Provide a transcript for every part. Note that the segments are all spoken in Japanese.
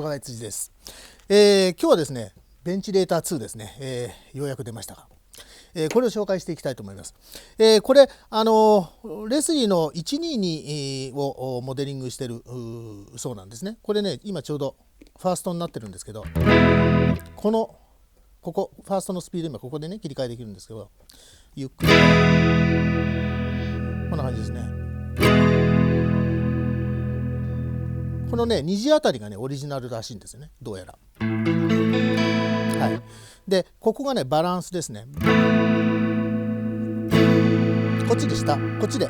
高台辻です。今日はですね、ベンチレーター2ですね、ようやく出ましたが、これを紹介していきたいと思います。これレスリーの122をモデリングしてるそうなんですね。これね、今ちょうどファーストになってるんですけど、ここファーストのスピード今ここでね切り替えできるんですけど、ゆっくりこんな感じですね。このね虹あたりがねオリジナルらしいんですよね、どうやら。はい。でここがねバランスですね。こっちで下、こっちで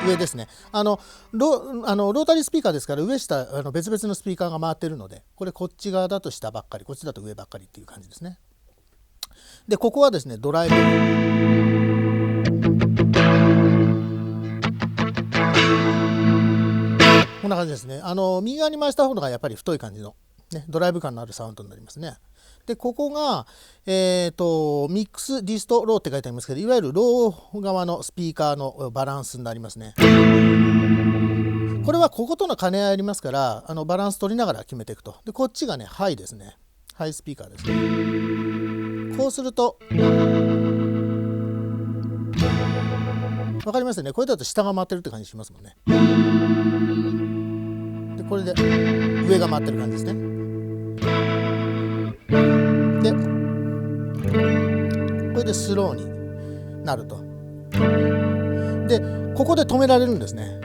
上ですね。ロータリースピーカーですから、上下別々のスピーカーが回ってるので、これこっち側だと下ばっかり、こっちだと上ばっかりっていう感じですね。でここはですねドライブ、こんな感じですね。右側に回した方がやっぱり太い感じの、ね、ドライブ感のあるサウンドになりますね。でここが、ミックスディストローって書いてありますけど、いわゆるロー側のスピーカーのバランスになりますね。これはこことの兼ね合いありますから、バランス取りながら決めていくと。でこっちがねハイですね。ハイスピーカーですね。こうすると分かりますよね。これだと下が回ってるって感じしますもんね。でこれで上が回ってる感じですね。でこれでスローになると。でここで止められるんですね。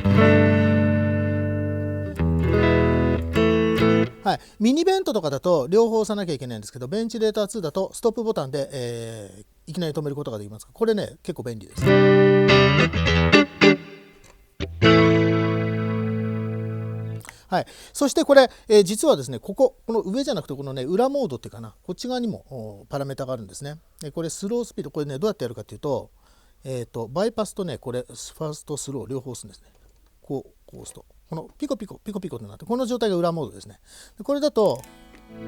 はい、ミニベントとかだと両方押さなきゃいけないんですけど、ベンチレーター2だとストップボタンで、いきなり止めることができます。これね結構便利です。はい、そしてこれ、実はですねこの上じゃなくてこのね裏モードっていうかな、こっち側にもパラメータがあるんですね。でこれスロースピード、これねどうやってやるかっていうと、バイパスとねこれファーストスロー両方押すんですね。こう押すとこのピコピコピコピコとなって、この状態が裏モードですね。でこれだとこ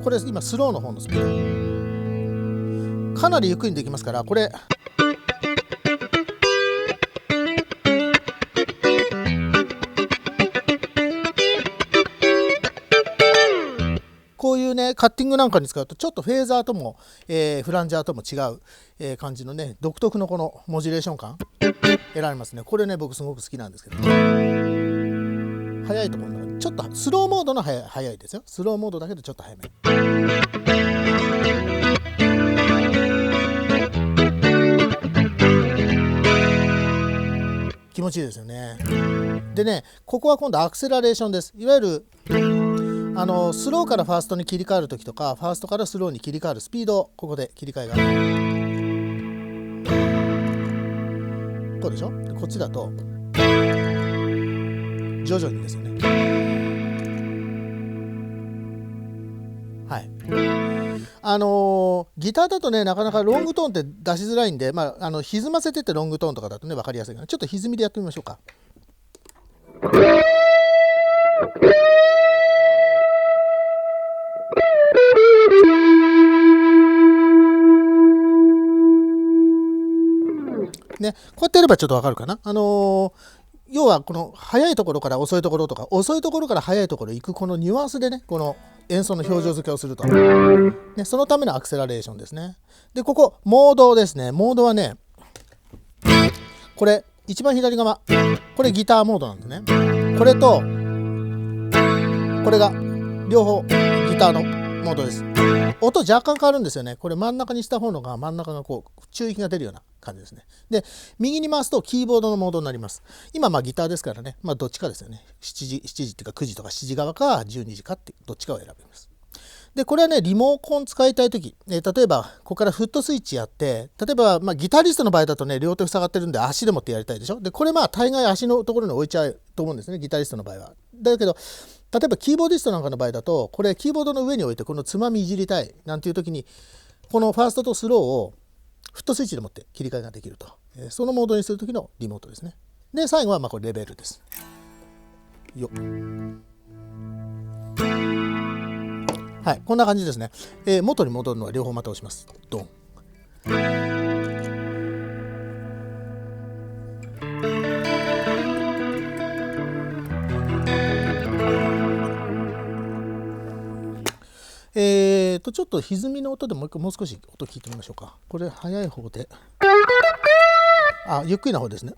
れ今スローの方のスピードかなりゆっくりにできますから、これこういうねカッティングなんかに使うとちょっとフェーザーとも、フランジャーとも違う、感じのね独特のこのモジュレーション感得られますね。これね僕すごく好きなんですけど、速いところのちょっとスローモードの速いですよ。スローモードだけどちょっと速め。気持ちいいですよね。でねここは今度アクセラレーションです。いわゆるスローからファーストに切り替わる時とか、ファーストからスローに切り替わるスピードをここで切り替えがある。こうでしょ。こっちだと徐々にですよね。はい。ギターだとねなかなかロングトーンって出しづらいんで、歪ませてってロングトーンとかだとね分かりやすいから、ちょっと歪みでやってみましょうか。ね、こうやってやればちょっとわかるかな。要はこの速いところから遅いところとか、遅いところから速いところ行くこのニュアンスでね、この演奏の表情付けをすると、ね、そのためのアクセラレーションですね。でここモードですね。モードはねこれ一番左側、これギターモードなんでね、これとこれが両方ギターのモードです。音若干変わるんですよね。これ真ん中にした方のが真ん中がこう中域が出るような感じですね。で右に回すとキーボードのモードになります。今ギターですからね、どっちかですよね。7時っていうか9時とか7時側か12時かってどっちかを選びます。でこれはねリモコン使いたい時、例えばここからフットスイッチやって、例えばギタリストの場合だとね両手塞がってるんで足でもってやりたいでしょ。でこれ大概足のところに置いちゃうと思うんですね、ギタリストの場合は。だけど例えばキーボーディストなんかの場合だと、これキーボードの上に置いてこのつまみいじりたいなんていう時に、このファーストとスローをフットスイッチでもって切り替えができると、そのモードにする時のリモートですね。で最後はこれレベルですよ。はい、こんな感じですね。元に戻るのは両方また押します。ドン。ちょっと歪みの音でもう少し音聞いてみましょうか。これ早い方で、ゆっくりな方ですね。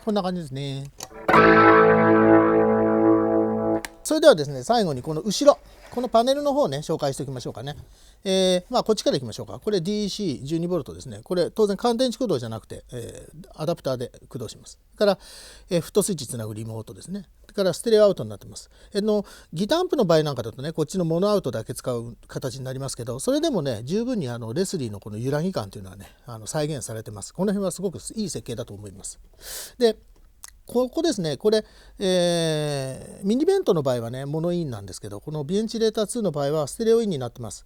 こんな感じですね。それではですね、最後にこの後ろ、このパネルの方をね、紹介しておきましょうかね。こっちからいきましょうか。これ DC12V ですね。これ当然乾電池駆動じゃなくて、アダプターで駆動します。から、フットスイッチつなぐリモートですね。からステレオアウトになってます。ギターアンプの場合なんかだとね、こっちのモノアウトだけ使う形になりますけど、それでもね、十分にレスリーのこの揺らぎ感というのはね、再現されてます。この辺はすごくいい設計だと思います。で、ここですね、これ、ミニベントの場合はね、モノインなんですけど、このビエンチレーター2の場合はステレオインになってます。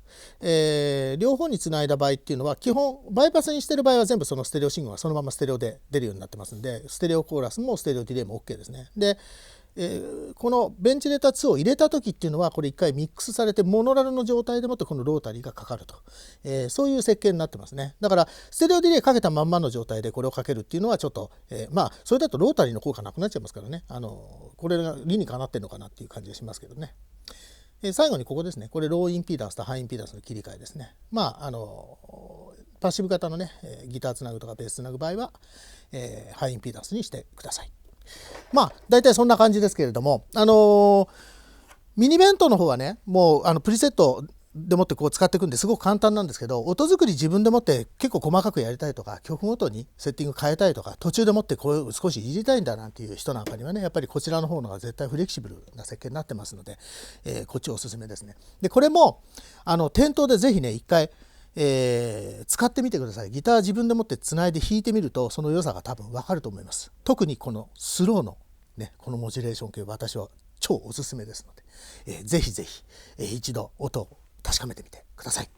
両方につないだ場合っていうのは、基本、バイパスにしてる場合は全部そのステレオ信号がそのままステレオで出るようになってますんで、ステレオコーラスもステレオディレイも OK ですね。で、このベンチレーター2を入れた時っていうのはこれ一回ミックスされてモノラルの状態でもってこのロータリーがかかると、そういう設計になってますね。だからステレオディレイかけたまんまの状態でこれをかけるっていうのはちょっと、それだとロータリーの効果なくなっちゃいますからね、これが理にかなってるのかなっていう感じがしますけどね。最後にここですね、これローインピーダンスとハイインピーダンスの切り替えですね。パッシブ型のねギターつなぐとかベースつなぐ場合は、ハイインピーダンスにしてください。大体そんな感じですけれども、ミニベントの方はね、もうプリセットでもってこう使っていくんですごく簡単なんですけど、音作り自分でもって結構細かくやりたいとか、曲ごとにセッティング変えたいとか、途中でもってこう少しいじりたいんだなんていう人なんかにはね、やっぱりこちらの方のが絶対フレキシブルな設計になってますので、こっちおすすめですね。でこれも店頭でぜひね一回使ってみてください。ギター自分でもってつないで弾いてみるとその良さが多分わかると思います。特にこのスローのね、このモジュレーション系私は超おすすめですので、ぜひぜひ、一度音を確かめてみてください。